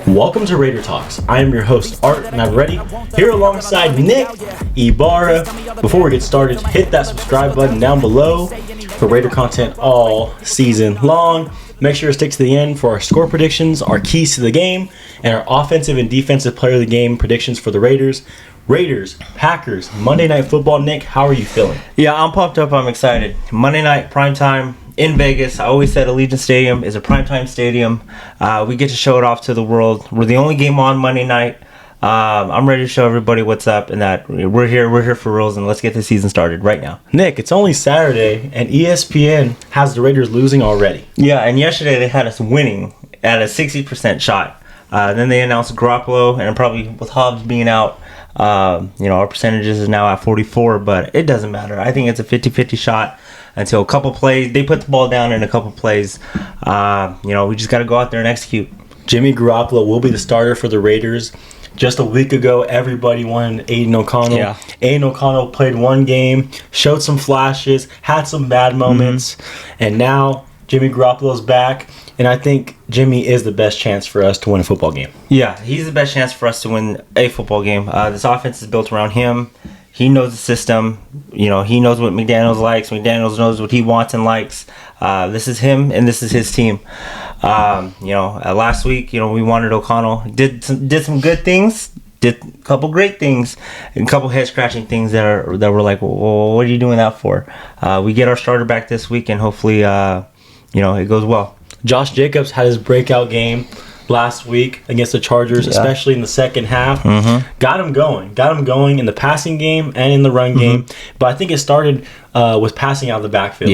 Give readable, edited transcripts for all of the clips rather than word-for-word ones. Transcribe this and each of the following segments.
Welcome to Raider Talks. I am your host, Art, and I'm ready here alongside Nick Ibarra. Before we get started, hit that subscribe button down below for Raider content all season long. Make sure to stick to the end for our score predictions, our keys to the game, and our offensive and defensive player of the game predictions for the Raiders. Raiders, Packers, Monday Night Football. Nick, how are you feeling? Yeah, I'm pumped up. I'm excited. Monday night, primetime in Vegas. I always said Allegiant Stadium is a primetime stadium. We get to show it off to the world. We're the only game on Monday night. I'm ready to show everybody what's up and that we're here for reals, and let's get the season started right now. Nick, it's only Saturday, and ESPN has the Raiders losing already. Yeah, and yesterday they had us winning at a 60% shot. Then they announced Garoppolo, and probably with Hobbs being out, our percentages is now at 44, but it doesn't matter. I think it's a 50-50 shot until a couple plays. They put the ball down in a couple plays. We just got to go out there and execute. Jimmy Garoppolo will be the starter for the Raiders. Just a week ago, everybody wanted Aiden O'Connell. Yeah. Aiden O'Connell played one game, showed some flashes, had some bad moments, and now Jimmy Garoppolo's back, and I think Jimmy is the best chance for us to win a football game. Yeah, he's the best chance for us to win a football game. This offense is built around him. He knows the system. He knows what McDaniels likes. McDaniels knows what he wants and likes. This is him, and this is his team. Last week, we wanted O'Connell. Did some good things. Did a couple great things, and a couple head-scratching things that were like, well, what are you doing that for? We get our starter back this week, and hopefully, it goes well. Josh Jacobs had his breakout game last week against the Chargers, especially in the second half. Got him going in the passing game and in the run game. But I think it started with passing out of the backfield.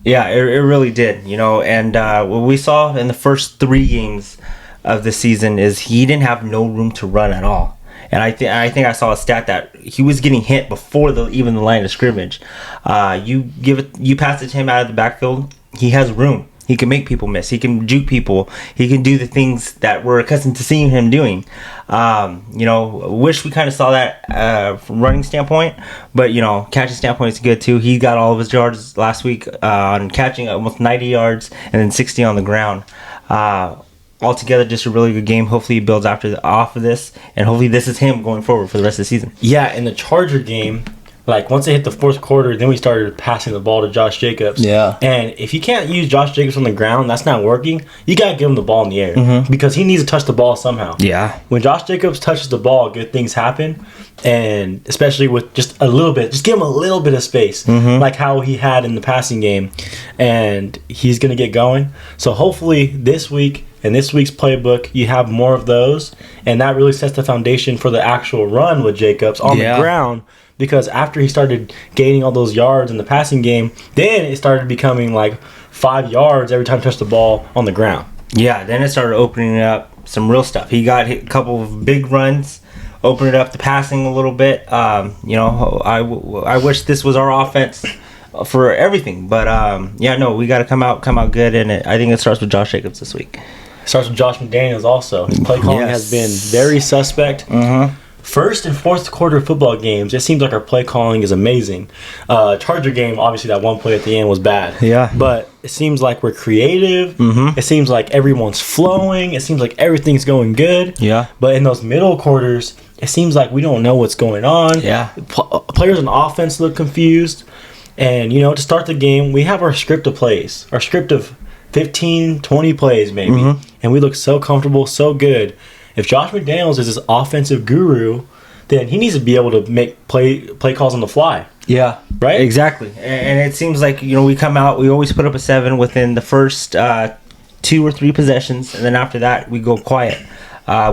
Yeah, it really did. And what we saw in the first 3 games of the season is he didn't have no room to run at all. And I think I saw a stat that he was getting hit before even the line of scrimmage. You pass it to him out of the backfield, he has room. He can make people miss. He can juke people. He can do the things that we're accustomed to seeing him doing. Wish we kind of saw that from running standpoint, but catching standpoint is good too. He got all of his yards last week on catching, almost 90 yards, and then 60 on the ground. Altogether, just a really good game. Hopefully, he builds off of this, and hopefully, this is him going forward for the rest of the season. Yeah, in the Charger game, once they hit the fourth quarter, then we started passing the ball to Josh Jacobs. Yeah. And if you can't use Josh Jacobs on the ground, that's not working. You got to give him the ball in the air because he needs to touch the ball somehow. Yeah. When Josh Jacobs touches the ball, good things happen. And especially with just a little bit, just give him a little bit of space, like how he had in the passing game. And he's going to get going. So hopefully this week, in this week's playbook, you have more of those. And that really sets the foundation for the actual run with Jacobs on the ground. Because after he started gaining all those yards in the passing game, then it started becoming 5 yards every time he touched the ball on the ground. Yeah, then it started opening up some real stuff. He got a couple of big runs, opened up the passing a little bit. I wish this was our offense for everything. But, we got to come out good. And I think it starts with Josh Jacobs this week. It starts with Josh McDaniels also. His play calling has been very suspect. First and fourth quarter football games, it seems like our play calling is amazing. Charger game, obviously that one play at the end was bad. Yeah. But it seems like we're creative. It seems like everyone's flowing. It seems like everything's going good. Yeah. But in those middle quarters, it seems like we don't know what's going on. Yeah. Players on offense look confused. And, to start the game, we have our script of plays. Our script of 15, 20 plays maybe. And we look so comfortable, so good. If Josh McDaniels is this offensive guru, then he needs to be able to make play calls on the fly. Yeah. Right? Exactly. And it seems like, we come out, we always put up a 7 within the first 2 or 3 possessions, and then after that, we go quiet.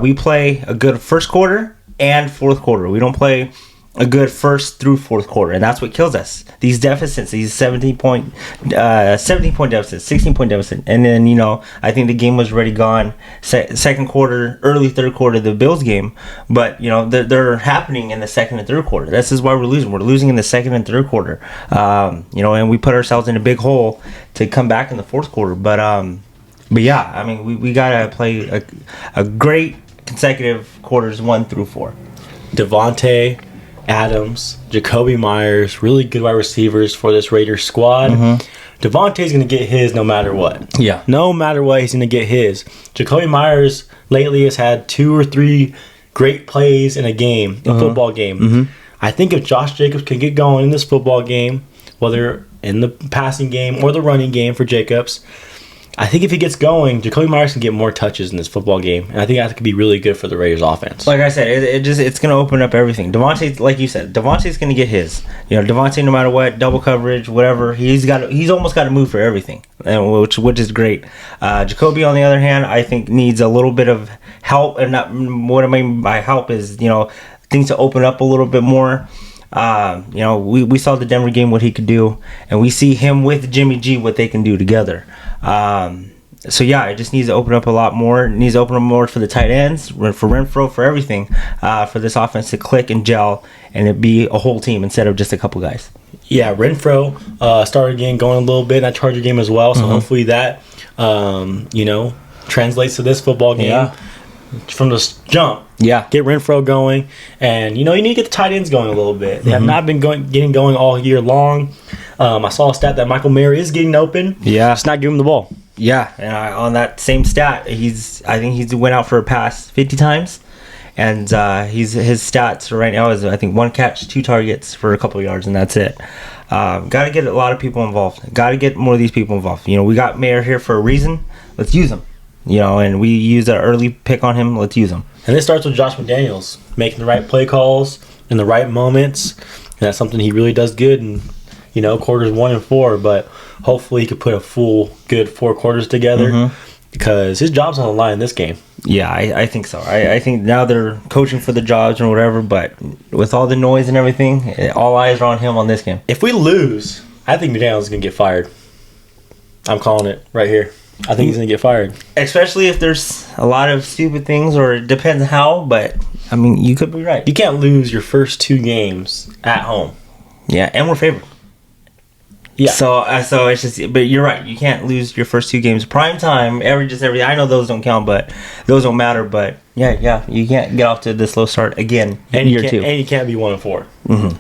We play a good first quarter and fourth quarter. We don't play a good first through fourth quarter, and that's what kills us. These deficits, these 17-point deficits, 16-point deficit, and then I think the game was already gone. Second quarter, early third quarter, the Bills game, but they're happening in the second and third quarter. This is why we're losing. We're losing in the second and third quarter, and we put ourselves in a big hole to come back in the fourth quarter. But yeah, we gotta play a great consecutive quarters 1 through 4. Devontae Adams, Jacoby Myers, really good wide receivers for this Raiders squad. Devontae's going to get his no matter what. Yeah. No matter what, he's going to get his. Jacoby Myers lately has had 2 or 3 great plays in a game, a football game. I think if Josh Jacobs can get going in this football game, whether in the passing game or the running game for Jacobs, I think if he gets going, Jacoby Myers can get more touches in this football game, and I think that could be really good for the Raiders' offense. Like I said, it's going to open up everything. Devontae, like you said, Devontae's going to get his. Devontae, no matter what, double coverage, whatever, he's almost got to move for everything, and which is great. Jacoby, on the other hand, I think needs a little bit of help, and not what I mean by help is things to open up a little bit more. We saw the Denver game, what he could do, and we see him with Jimmy G, what they can do together. It just needs to open up a lot more. It needs to open up more for the tight ends, for Renfro, for everything, for this offense to click and gel, and it be a whole team instead of just a couple guys. Yeah, Renfro started getting going a little bit in that Charger game as well, so hopefully that, translates to this football game. Yeah. From the jump, get Renfro going, and you need to get the tight ends going a little bit. They have not been getting going all year long. I saw a stat that Michael Mayer is getting open. Yeah, just not giving him the ball. Yeah, and on that same stat, I think he's went out for a pass 50 times, and his stats right now is I think 1 catch, 2 targets for a couple of yards, and that's it. Got to get a lot of people involved. Got to get more of these people involved. We got Mayer here for a reason. Let's use him. And we used an early pick on him. Let's use him. And this starts with Josh McDaniels making the right play calls in the right moments. And that's something he really does good in, quarters 1 and 4. But hopefully he could put a full, good 4 quarters together because his job's on the line in this game. Yeah, I think so. I think now they're coaching for the jobs or whatever. But with all the noise and everything, all eyes are on him on this game. If we lose, I think McDaniels is going to get fired. I'm calling it right here. I think he's going to get fired. Especially if there's a lot of stupid things, or it depends how, but, you could be right. You can't lose your first 2 games at home. Yeah, and we're favored. Yeah. So it's just, but you're right. You can't lose your first 2 games. Prime time, every. I know those don't count, but those don't matter. But yeah, you can't get off to this slow start again in year 2. And you can't be 1 and 4.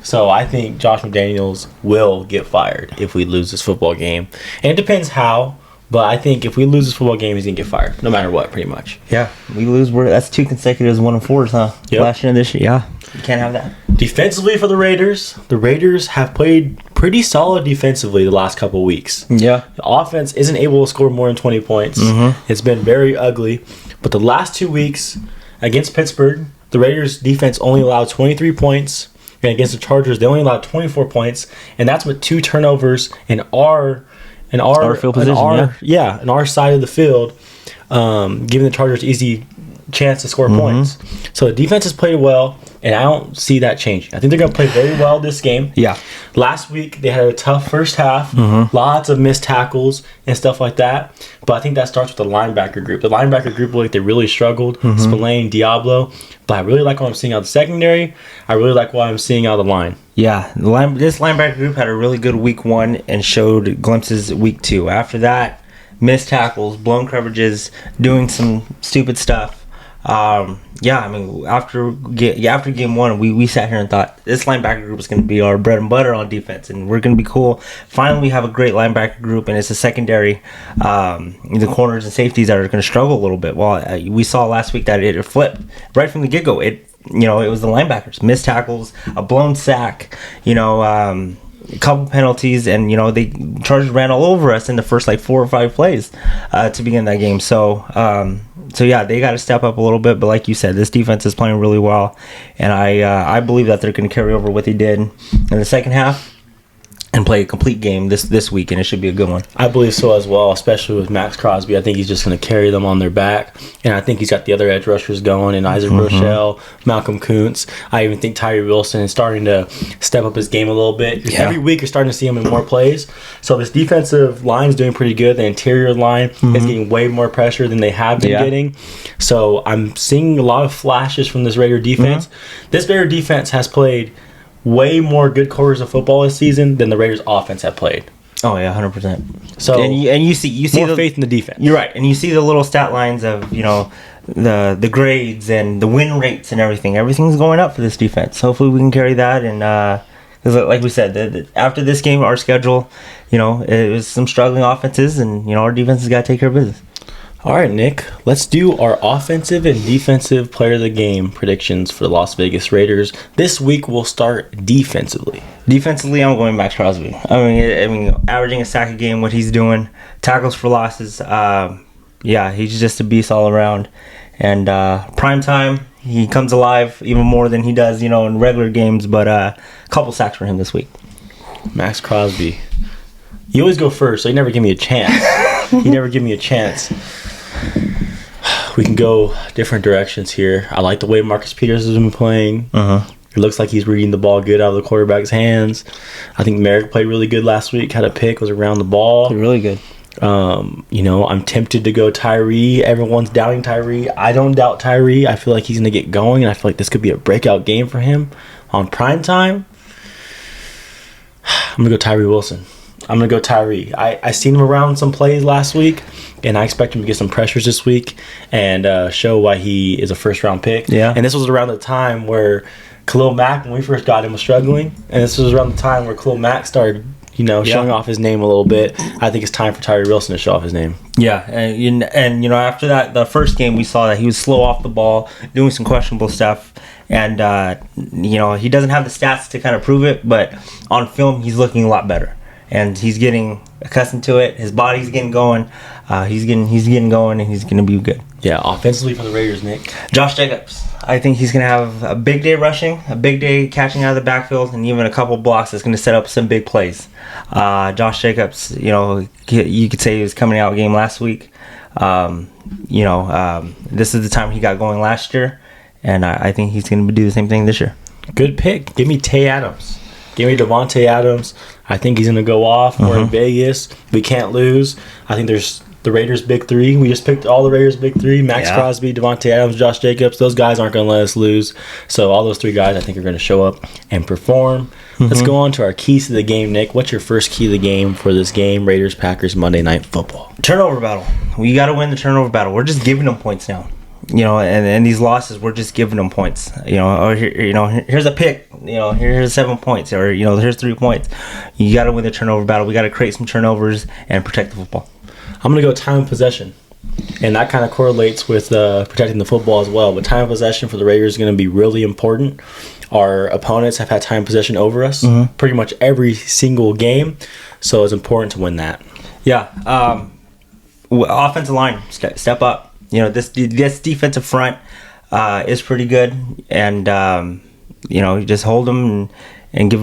So I think Josh McDaniels will get fired if we lose this football game. And it depends how. But I think if we lose this football game, he's going to get fired, no matter what, pretty much. Yeah, we lose. That's 2 consecutive 1 and 4s, huh? Yep. Last year and this year, yeah. You can't have that. Defensively for the Raiders have played pretty solid defensively the last couple of weeks. Yeah. The offense isn't able to score more than 20 points. It's been very ugly. But the last 2 weeks against Pittsburgh, the Raiders' defense only allowed 23 points. And against the Chargers, they only allowed 24 points. And that's with 2 turnovers in our field position, in our side of the field, giving the Chargers easy chance to score points. So the defense has played well, and I don't see that changing. I think they're going to play very well this game. Yeah. Last week, they had a tough first half, lots of missed tackles and stuff like that. But I think that starts with the linebacker group. The linebacker group, they really struggled. Spillane, Diablo. But I really like what I'm seeing out of the secondary. I really like what I'm seeing out of the line. Yeah, this linebacker group had a really good week 1 and showed glimpses week 2. After that, missed tackles, blown coverages, doing some stupid stuff. After game 1, we sat here and thought this linebacker group is going to be our bread and butter on defense, and we're going to be cool. Finally, we have a great linebacker group, and it's a secondary, the corners and safeties that are going to struggle a little bit. Well, we saw last week that it flipped right from the get-go. It was the linebackers, missed tackles, a blown sack, a couple penalties, and the Chargers ran all over us in the first 4 or 5 plays to begin that game. So they got to step up a little bit. But like you said, this defense is playing really well, and I believe that they're going to carry over what they did in the second half and play a complete game this week, and it should be a good one. I believe so as well, especially with Max Crosby. I think he's just going to carry them on their back, and I think he's got the other edge rushers going, and Isaac Rochelle, Malcolm Kuntz. I even think Tyree Wilson is starting to step up his game a little bit. Yeah. Every week you're starting to see him in more plays. So this defensive line is doing pretty good. The interior line is getting way more pressure than they have been getting. So I'm seeing a lot of flashes from this Raider defense. This Raider defense has played way more good quarters of football this season than the Raiders' offense have played. Oh yeah, 100%. So and you see more faith in the defense. You're right, and you see the little stat lines of the grades and the win rates and everything. Everything's going up for this defense. Hopefully we can carry that, and because like we said, after this game, our schedule, it was some struggling offenses, and our defense has got to take care of business. All right, Nick, let's do our offensive and defensive player of the game predictions for the Las Vegas Raiders. This week we'll start defensively. Defensively, I'm going Max Crosby. I mean, averaging a sack a game, what he's doing, tackles for losses. He's just a beast all around. And prime time, he comes alive even more than he does, in regular games. But a couple sacks for him this week. Max Crosby. You always go first, so you never give me a chance. We can go different directions here. I like the way Marcus Peters has been playing. It looks like he's reading the ball good out of the quarterback's hands. I think Merrick played really good last week. Had a pick, was around the ball. Really good. I'm tempted to go Tyree. Everyone's doubting Tyree. I don't doubt Tyree. I feel like he's going to get going, and I feel like this could be a breakout game for him on prime time. I'm going to go Tyree Wilson. I'm going to go Tyree. I seen him around some plays last week, and I expect him to get some pressures this week and show why he is a first-round pick. Yeah. And this was around the time where Khalil Mack, when we first got him, was struggling. And this was around the time where Khalil Mack started, showing off his name a little bit. I think it's time for Tyree Wilson to show off his name. Yeah, and after that, the first game, we saw that he was slow off the ball, doing some questionable stuff. And, he doesn't have the stats to kind of prove it, but on film, he's looking a lot better. And he's getting accustomed to it. His body's getting going. He's getting going, and he's going to be good. Yeah, offensively for the Raiders, Nick. Josh Jacobs. I think he's going to have a big day rushing, a big day catching out of the backfield, and even a couple blocks that's going to set up some big plays. Josh Jacobs, you could say he was coming out game last week. This is the time he got going last year, and I think he's going to do the same thing this year. Good pick. Give me Tay Adams. Give me Devontae Adams. I think he's going to go off. We're in Vegas. We can't lose. I think there's the Raiders' big three. We just picked all the Raiders' big three. Max Crosby, Devontae Adams, Josh Jacobs. Those guys aren't going to let us lose. So all those three guys I think are going to show up and perform. Let's go on to our keys to the game, Nick. What's your first key to the game for this game, Raiders-Packers Monday Night Football? Turnover battle. We got to win the turnover battle. We're just giving them points now. And these losses, we're just giving them points. Here's a pick. Here's 7 points, or here's 3 points. You got to win the turnover battle. We got to create some turnovers and protect the football. I'm gonna go time of possession, and that kind of correlates with protecting the football as well. But time of possession for the Raiders is going to be really important. Our opponents have had time of possession over us pretty much every single game, so it's important to win that. Yeah. Offensive line, step up. This defensive front is pretty good, and just hold them and give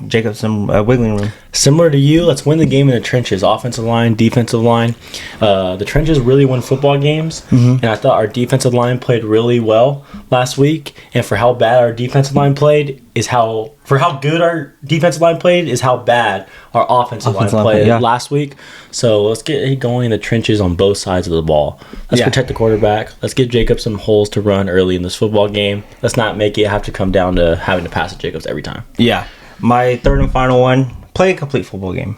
Jacob some wiggling room. Similar to you, let's win the game in the trenches. Offensive line, defensive line. The trenches really win football games, and I thought our defensive line played really well last week. And for how bad our defensive line played how good our defensive line played is how bad our offensive line played last week. So let's get going in the trenches on both sides of the ball. Let's protect the quarterback. Let's give Jacobs some holes to run early in this football game. Let's not make it have to come down to having to pass at Jacobs every time. Yeah. My third and final one, play a complete football game.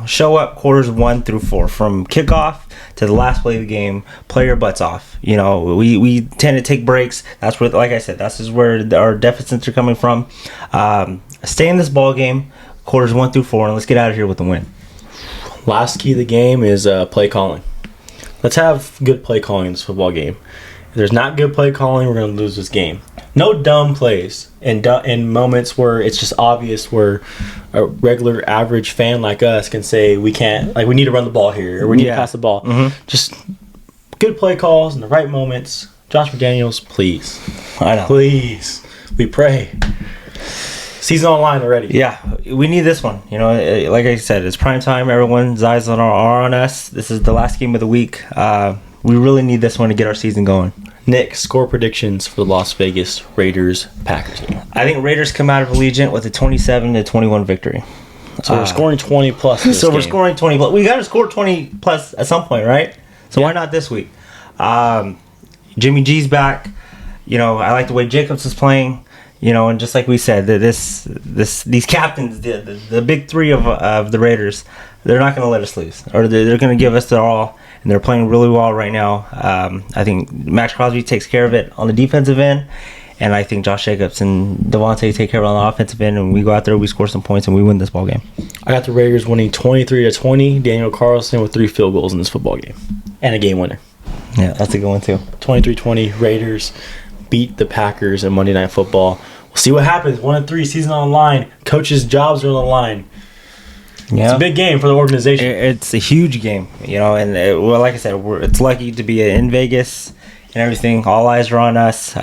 Show up quarters 1 through 4 from kickoff to the last play of the game. Play your butts off. We tend to take breaks. That's where, like I said, that's just where our deficits are coming from. Stay in this ball game, quarters 1 through 4, and let's get out of here with the win. Last key of the game is play calling. Let's have good play calling in this football game. If there's not good play calling, we're going to lose this game. No dumb plays in moments where it's just obvious, where a regular average fan like us can say we can't, we need to run the ball here, or we need to pass the ball. Just good play calls in the right moments. Josh McDaniels, please. I know. Please. We pray. Season online already. Yeah, we need this one. Like I said, it's prime time. Everyone's eyes are on us. This is the last game of the week. We really need this one to get our season going. Nick, score predictions for the Las Vegas Raiders Packers game. I think Raiders come out of Allegiant with a 27-21 victory. So we're scoring 20 plus. We're scoring 20 plus. We got to score 20 plus at some point, right? So why not this week? Jimmy G's back. I like the way Jacobs is playing. And just like we said, these captains, the big three of the Raiders, they're not going to let us lose, or they're going to give us their all, and they're playing really well right now. I think Max Crosby takes care of it on the defensive end, And I think Josh Jacobs and Devontae take care of on the offensive end, and we go out there, we score some points, and we win this ball game. I got the Raiders winning 23-20. Daniel Carlson with 3 field goals in this football game. And a game winner. Yeah, that's a good one, too. 23-20. Raiders beat the Packers in Monday Night Football. We'll see what happens. 1-3, season on the line. Coaches' jobs are on the line. Yeah. It's a big game for the organization. It's a huge game, and well, like I said, it's lucky to be in Vegas and everything. All eyes are on us.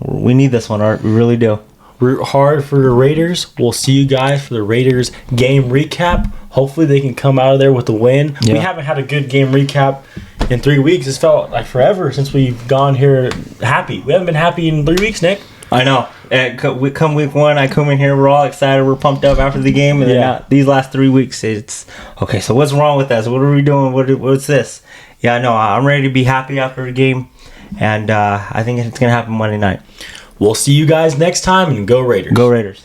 We need this one, Art. We really do. Root hard for the Raiders. We'll see you guys for the Raiders game recap. Hopefully they can come out of there with a win. Yeah. We haven't had a good game recap in 3 weeks. It's felt like forever since we've gone here happy. We haven't been happy in 3 weeks, Nick. I know. Come week 1, I come in here, we're all excited, we're pumped up after the game, and then now, these last 3 weeks, it's okay. So what's wrong with us? What are we doing? What's this? Yeah, I know. I'm ready to be happy after the game, and I think it's gonna happen Monday night. We'll see you guys next time, and go Raiders. Go Raiders.